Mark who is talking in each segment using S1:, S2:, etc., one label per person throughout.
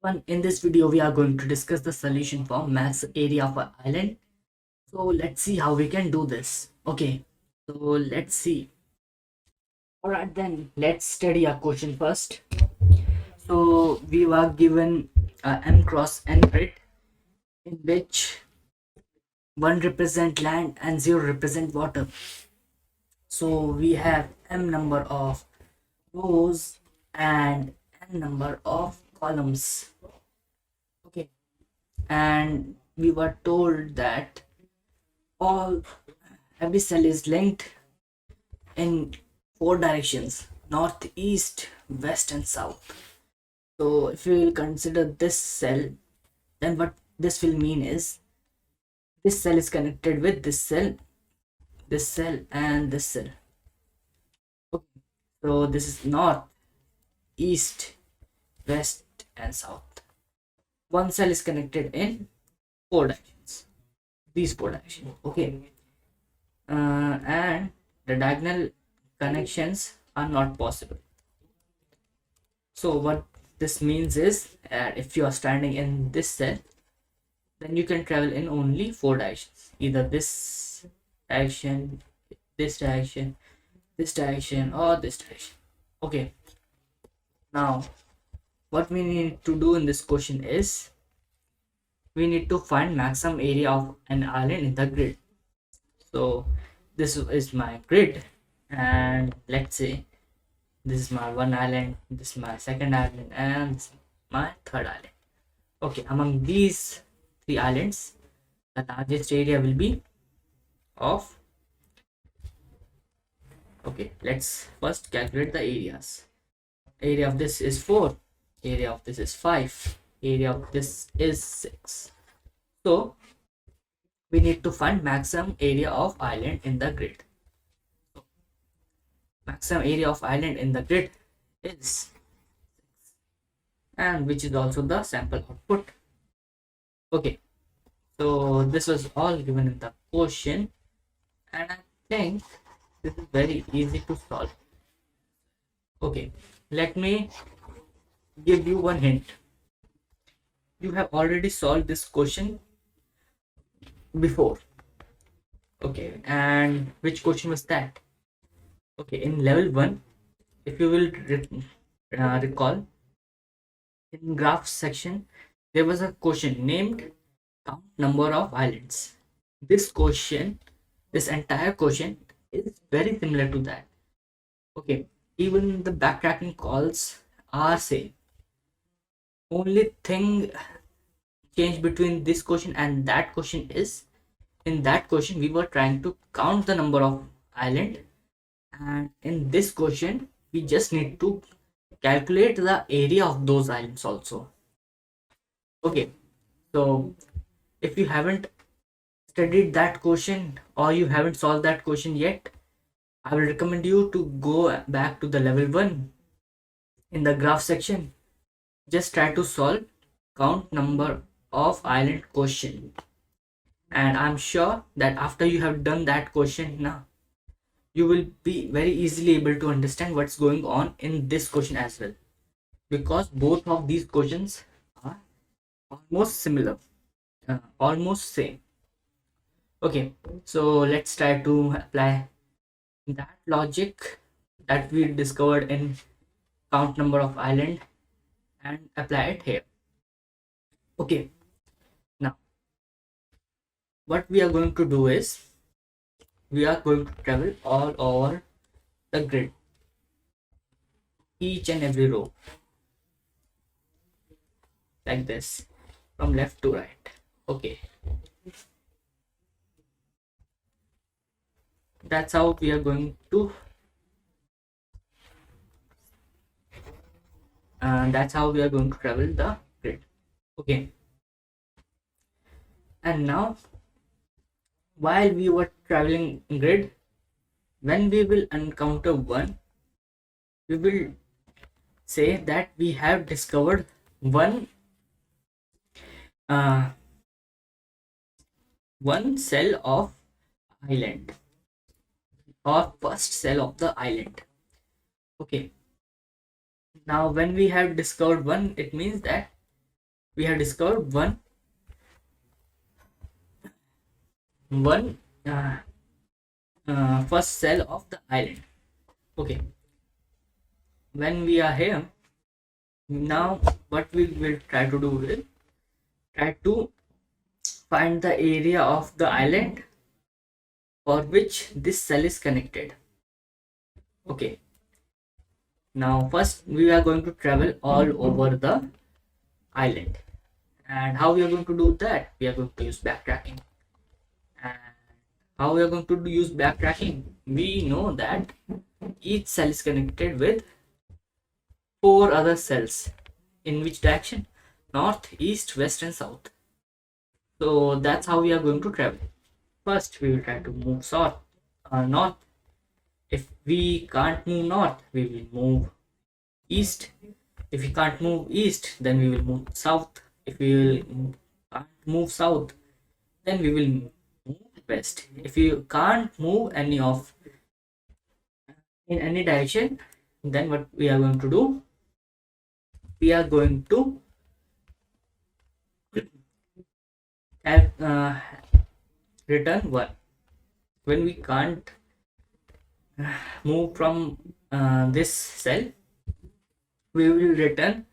S1: In this video, we are going to discuss the solution for max area of an island. So let's see how we can do this. Okay, so let's see. Alright then, let's study our question first. So we were given M cross N grid in which 1 represent land and 0 represent water. So we have M number of rows and N number of columns. Okay, and we were told that all every cell is linked in 4 directions: north, east, west and south. So if you will consider this cell, then what this will mean is this cell is connected with this cell and this cell. Okay, so this is north, east, west and south. One cell is connected in 4 directions, these 4 directions. Okay, and the diagonal connections are not possible. So what this means is that if you are standing in this cell, then you can travel in only 4 directions, either this direction, this direction, this direction or this direction. Okay, now what we need to do in this question is we need to find maximum area of an island in the grid. So this is my grid, and let's say this is my one island, this is my second island, and this is my third island. Okay, among these 3 islands, the largest area will be of. Okay, let's first calculate the areas. Area of this is 4, area of this is 5, area of this is 6. So we need to find maximum area of island in the grid. Maximum area of island in the grid is 6, and which is also the sample output. Okay, so this was all given in the question, and I think this is very easy to solve. Okay, let me give you one hint. You have already solved this question before. Okay, and which question was that? Okay, in level 1, if you will recall, in graph section there was a question named count number of islands. This question, this entire question is very similar to that. Okay, even the backtracking calls are same. Only thing change between this question and that question is, in that question we were trying to count the number of island, and in this question we just need to calculate the area of those islands also. Okay, so if you haven't studied that question or you haven't solved that question yet, I will recommend you to go back to the level 1 in the graph section. Just try to solve count number of island question, and I'm sure that after you have done that question now, you will be very easily able to understand what's going on in this question as well, because both of these questions are almost similar, almost same. Okay, so let's try to apply that logic that we discovered in count number of island and apply it here. Okay, now what we are going to do is we are going to travel all over the grid, each and every row, like this, from left to right. Okay, that's how we are going to travel the grid. Okay, and now while we were traveling grid, when we will encounter one, we will say that we have discovered one one cell of island, or first cell of the island. Okay, now when we have discovered one, it means that we have discovered one first cell of the island. Okay, when we are here now, what we will try to do is try to find the area of the island for which this cell is connected. Okay, now first we are going to travel all over the island. And how we are going to do that? We are going to use backtracking. And how we are going to use backtracking? We know that each cell is connected with four other cells. In which direction? North, east, west, and south. So that's how we are going to travel. First, we will try to move north. If we can't move north, we will move east. If we can't move east, then we will move south. If we can't move south, then we will move west. If you can't move in any direction, then what we are going to do? We are going to have return 1. When we can't move from this cell, we will return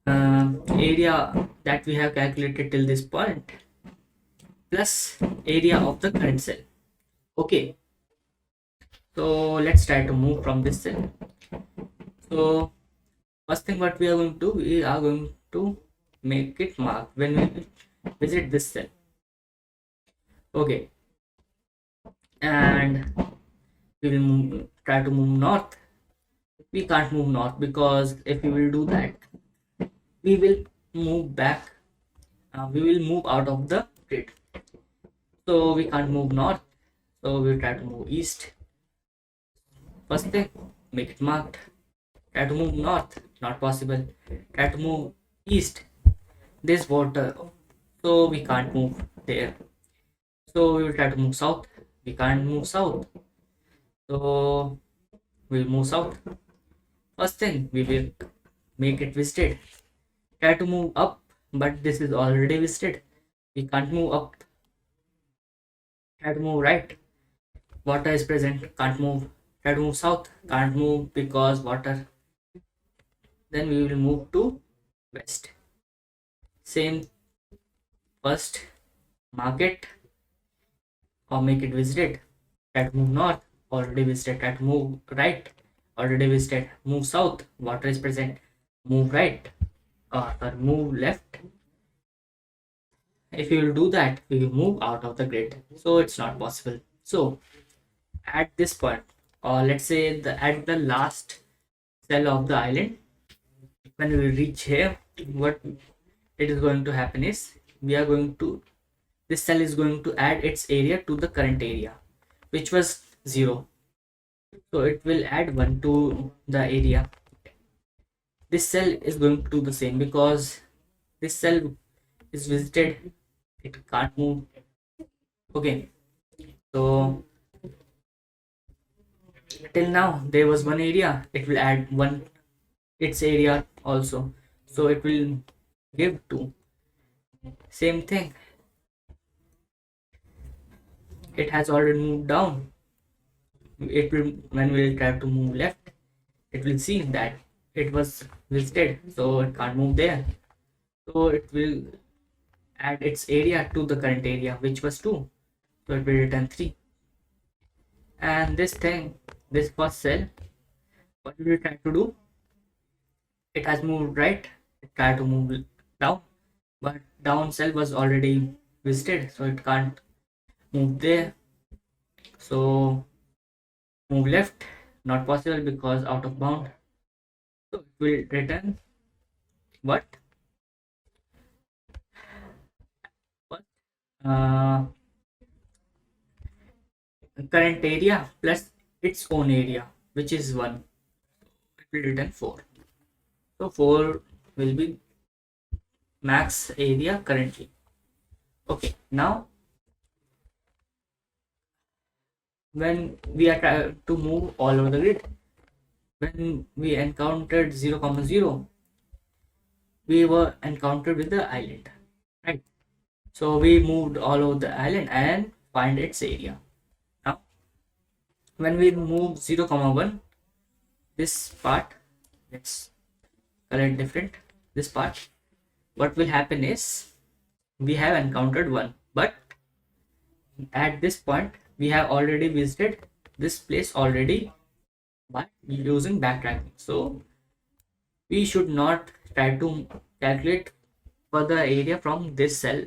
S1: area that we have calculated till this point plus area of the current cell. Okay, so let's try to move from this cell. So first thing what we are going to do, we are going to make it mark when we visit this cell. Okay, and we will try to move north. We can't move north because if we will do that, we will move back. We will move out of the grid. So we can't move north. So we'll try to move east. First thing, make it marked. Try to move north, not possible. Try to move east. There's water, so we can't move there. So we will try to move south. We can't move south. So we'll move south. First thing, we will make it visited. Try to move up, but this is already visited. We can't move up. Try to move right. Water is present, can't move. Try to move south, can't move because water. Then we will move to west. Same, first mark it or make it visited. Try to move north, already visited. Try to move right, already visited. Move south, water is present. Move right or move left. If you will do that, we will move out of the grid. So it's not possible. So at this point, or let's say at the last cell of the island, when we reach here, what it is going to happen is this cell is going to add its area to the current area, which was 0. So it will add 1 to the area. This cell is going to do the same because this cell is visited, it can't move. Okay, so till now there was one area, it will add its area also, so it will give 2. Same thing, it has already moved down. It will, when we will try to move left, it will see that it was visited, so it can't move there. So it will add its area to the current area, which was 2. So it will return 3. And this first cell, what we will try to do, it has moved right, it tried to move down, but down cell was already visited, so it can't move there. So move left, not possible because out of bound. So it will return what? Uh, Current area plus its own area, which is 1. It will return 4. So 4 will be max area currently. Okay, now when we are trying to move all over the grid, when we encountered 0, 0, we were encountered with the island, right? So we moved all over the island and find its area. Now when we move 0 comma 1, this part, let's color it different. This part, what will happen is we have encountered 1, but at this point we have already visited this place already by using backtracking. So we should not try to calculate further area from this cell.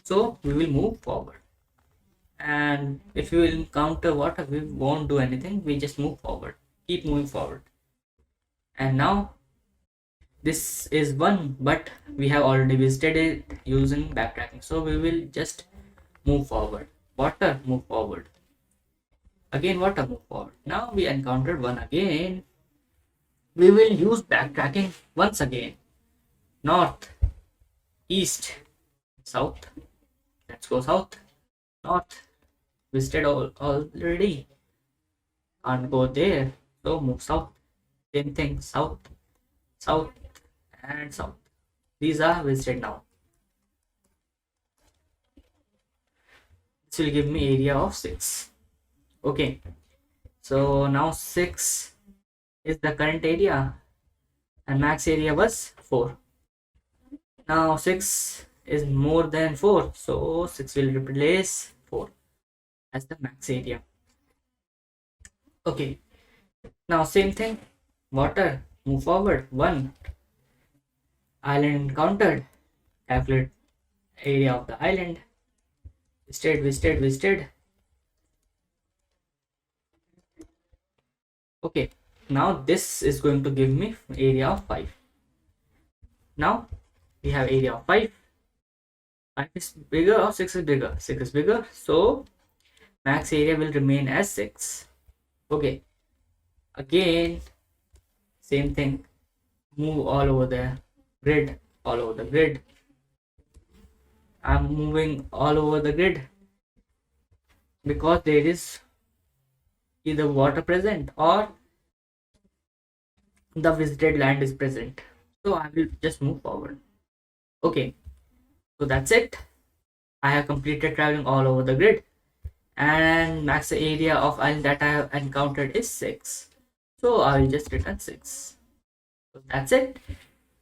S1: So we will move forward, and if you will encounter water, we won't do anything, we just move forward, keep moving forward. And now this is 1, but we have already visited it using backtracking, so we will just move forward. Water, move forward. Again water, move forward. Now we encountered 1 again, we will use backtracking once again. North, east, south. Let's go south. North, visited already, can't go there, so move south. Same thing, south, south, and south. These are visited now. This will give me area of 6. Okay, so now 6 is the current area and max area was 4. Now 6 is more than 4, so 6 will replace 4 as the max area. Okay, now same thing, water, move forward. 1, island encountered, calculate area of the island. Visited. Okay, now this is going to give me area of 5. Now we have area of 5. 5 is bigger or 6 is bigger? 6 is bigger, so max area will remain as 6. Okay, again same thing, move all over the grid, all over the grid. I'm moving all over the grid because there is either water present or the visited land is present, so I will just move forward. Okay, so that's it. I have completed traveling all over the grid, and max area of island that I have encountered is 6, so I will just return 6. So that's it.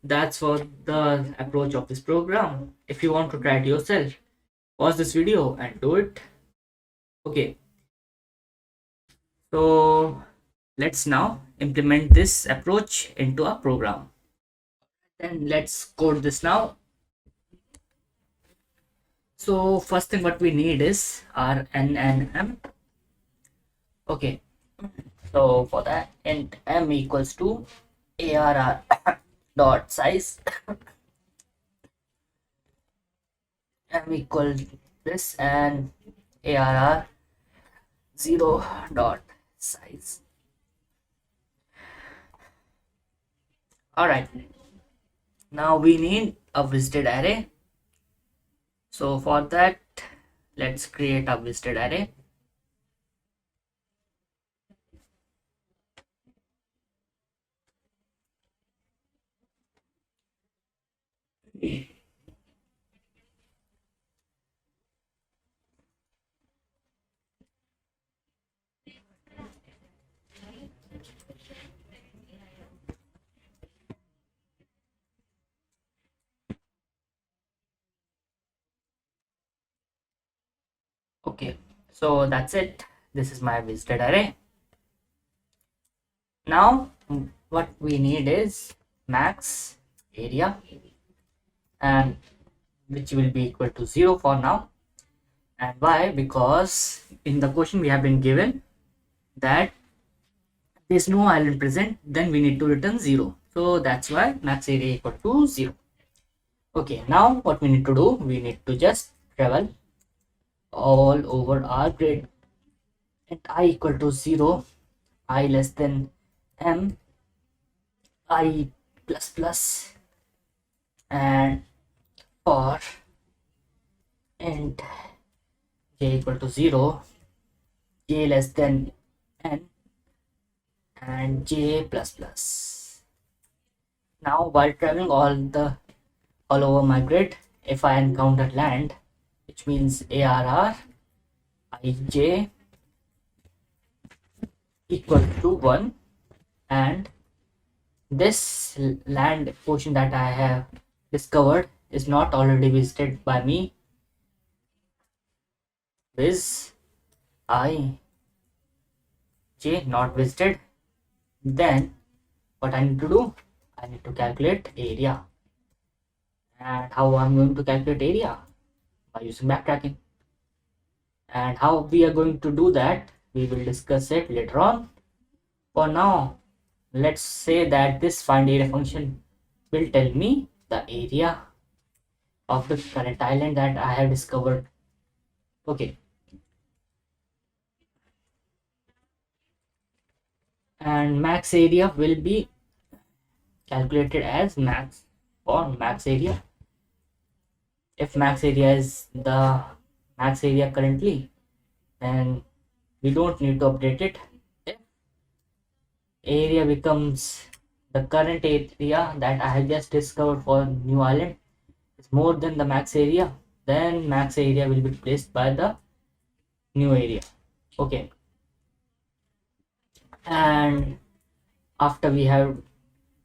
S1: That's for the approach of this program. If you want to try it yourself, pause this video and do it. Okay, so let's now implement this approach into a program. Then let's code this now. So first thing what we need is our n and m. Okay, so for that, int m equals to arr dot size m equal this, and arr 0 dot size. All right, now we need a visited array. So for that, let's create a visited array. Okay, so that's it. This is my visited array. Now what we need is max area, and which will be equal to 0 for now. And why? Because in the question we have been given that there's no island present, then we need to return 0. So that's why max area equal to 0. Okay, now what we need to do, we need to just travel all over our grid. At I equal to 0, I less than m, I plus plus, and for int j equal to 0, j less than n, and j plus plus. Now while traveling all over my grid, if I encounter land, which means ARR ij equal to 1, and this land portion that I have discovered is not already visited by me, viz I j not visited, then what I need to do? I need to calculate area. And how I'm going to calculate area? By using backtracking. And how we are going to do that, we will discuss it later on. For now, let's say that this find area function will tell me the area of the current island that I have discovered. Okay, and max area will be calculated as max or max area. If max area is the max area currently, then we don't need to update it. If area becomes the current area that I have just discovered for new island is more than the max area, then max area will be replaced by the new area. Okay, and after we have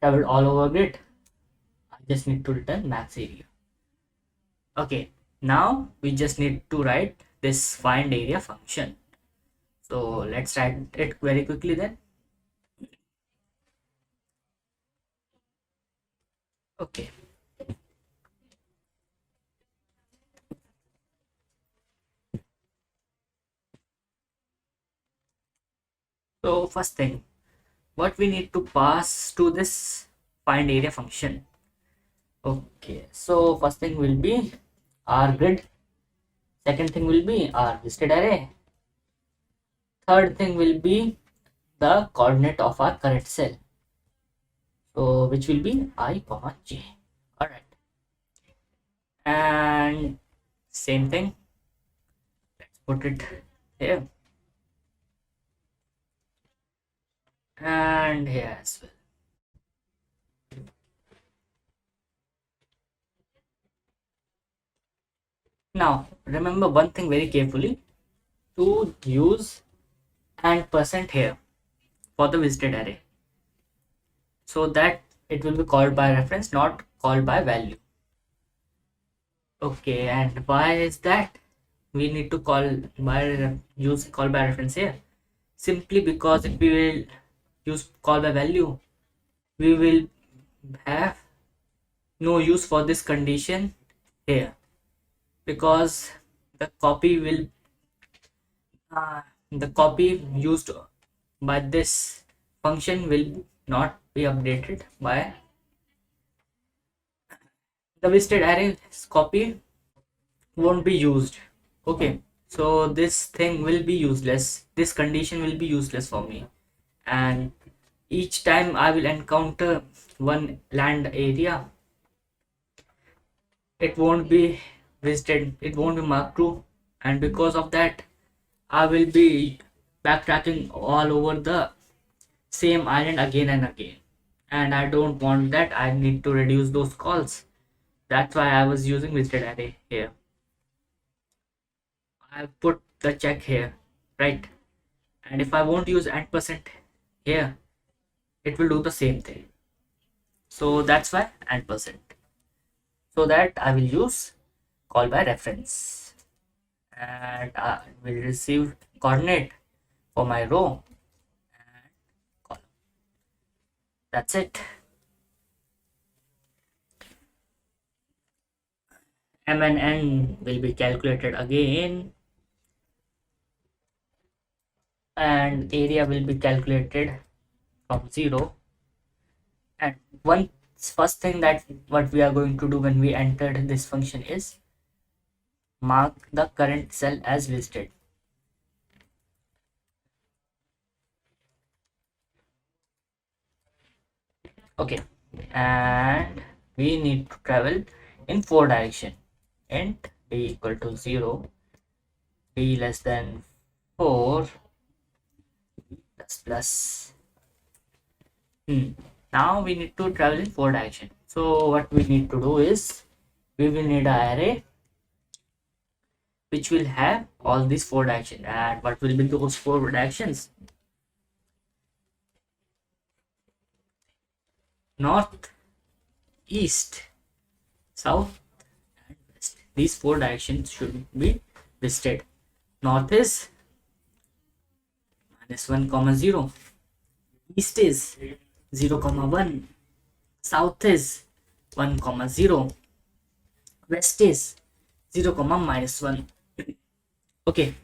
S1: traveled all over grid, I just need to return max area. Okay, now we just need to write this find area function. So let's write it very quickly then. Okay, so first thing, what we need to pass to this find area function. Okay, so first thing will be our grid, second thing will be our visited array, third thing will be the coordinate of our current cell, so which will be I comma j. All right, and same thing, let's put it here and here as well. Now remember one thing very carefully, to use and percent here for the visited array, so that it will be called by reference, not called by value. Okay, and why is that we need to use call by reference here? Simply because if we will use call by value, we will have no use for this condition here, because the copy will the copy used by this function will not be updated by the visited array. Copy won't be used. Okay, so this thing will be useless, this condition will be useless for me, and each time I will encounter one land area, it won't be visited, it won't be marked true, and because of that I will be backtracking all over the same island again and again, and I don't want that. I need to reduce those calls. That's why I was using visited array here. I put the check here, right? And if I won't use and percent here, it will do the same thing. So that's why and percent, so that I will use call by reference, and I will receive coordinate for my row and column. That's it. M and N will be calculated again, and area will be calculated from 0. And one first thing that what we are going to do when we entered this function is mark the current cell as listed. Okay, and we need to travel in 4 direction. Int b equal to 0, b less than 4, plus plus. Now we need to travel in 4 direction. So what we need to do is we will need an array which will have all these 4 directions. And what will be those 4 directions? North, east, south, and west. These 4 directions should be listed. North is -1, 0. East is 0, 1. South is 1, 0. West is 0, -1. Okay,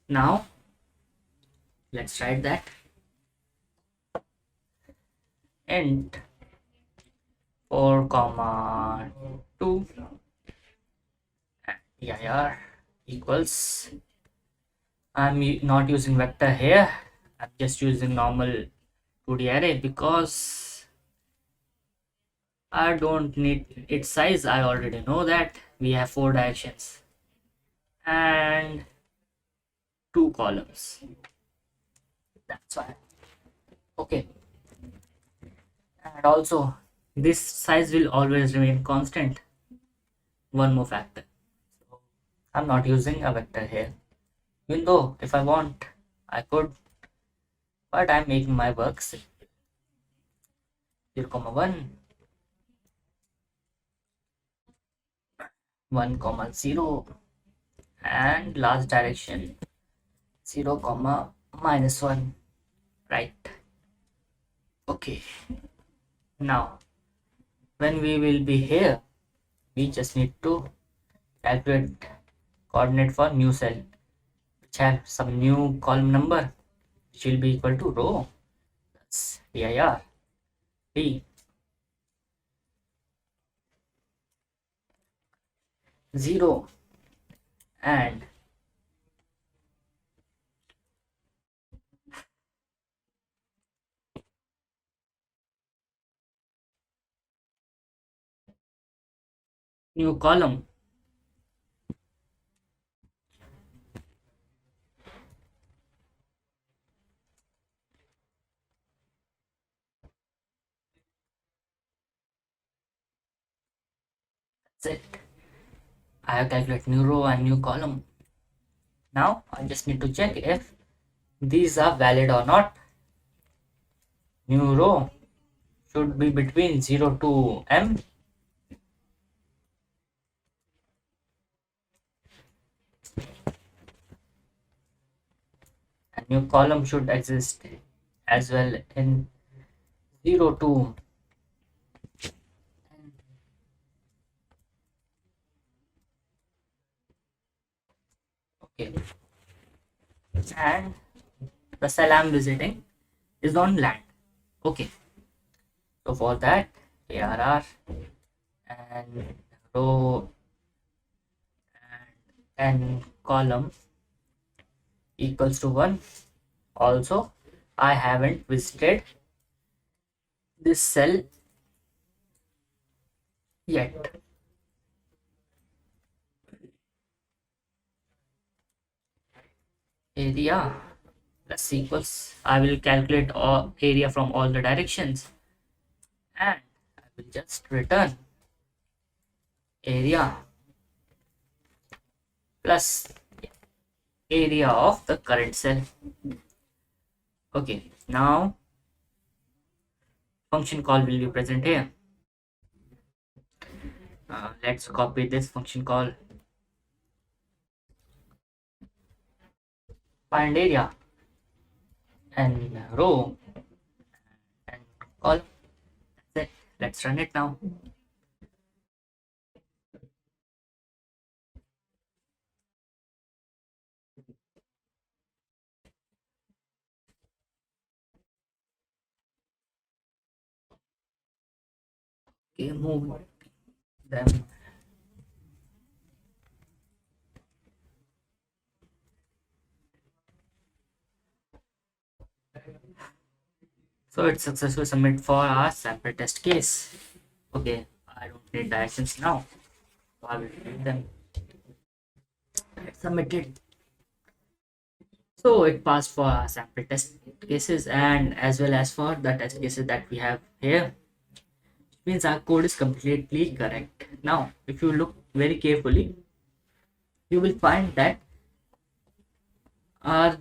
S1: now let's write that. Int 4, 2 dir equals, I'm not using vector here, I'm just using normal 2D array because I don't need its size. I already know that we have 4 directions and 2 columns. That's why. Okay, and also this size will always remain constant. One more factor. So I'm not using a vector here, even though if I want I could, but I'm making my work simple. 0, 1, 1, 0, and last direction 0, -1, right? Okay, now when we will be here, we just need to calculate coordinate for new cell which have some new column number which will be equal to row. That's dir d 0 and new column. That's it. I have calculated new row and new column. Now I just need to check if these are valid or not. New row should be between 0 to m. A new column should exist as well in 0 to. Okay, and the cell I'm visiting is on land. Okay, so for that arr and row and column equals to 1. Also, I haven't visited this cell yet. Area plus equals, I will calculate all area from all the directions and I will just return area plus area of the current cell. Okay, now function call will be present here. Let's copy this function call. Find area and row and column. That's it. Let's run it now. Okay, move them. So it's successfully submit for our sample test case. Okay, I don't need directions now, so I will delete them. Let's submit it. So it passed for our sample test cases and as well as for the test cases that we have here. Means our code is completely correct. Now, if you look very carefully, you will find that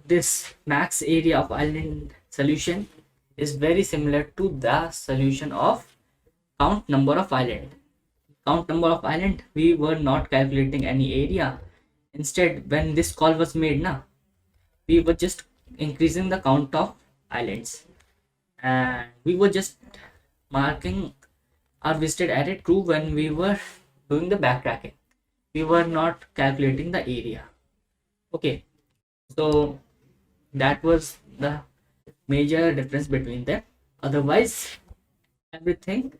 S1: this max area of island solution is very similar to the solution of count number of island. Count number of island, we were not calculating any area. Instead, when this call was made, we were just increasing the count of islands, and we were just marking our visited array true when we were doing the backtracking. We were not calculating the area. Okay, so that was the major difference between them. Otherwise, everything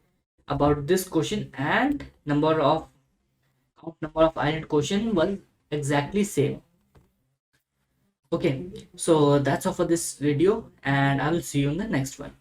S1: about this question and count number of island question was exactly same. Okay, so that's all for this video, and I will see you in the next one.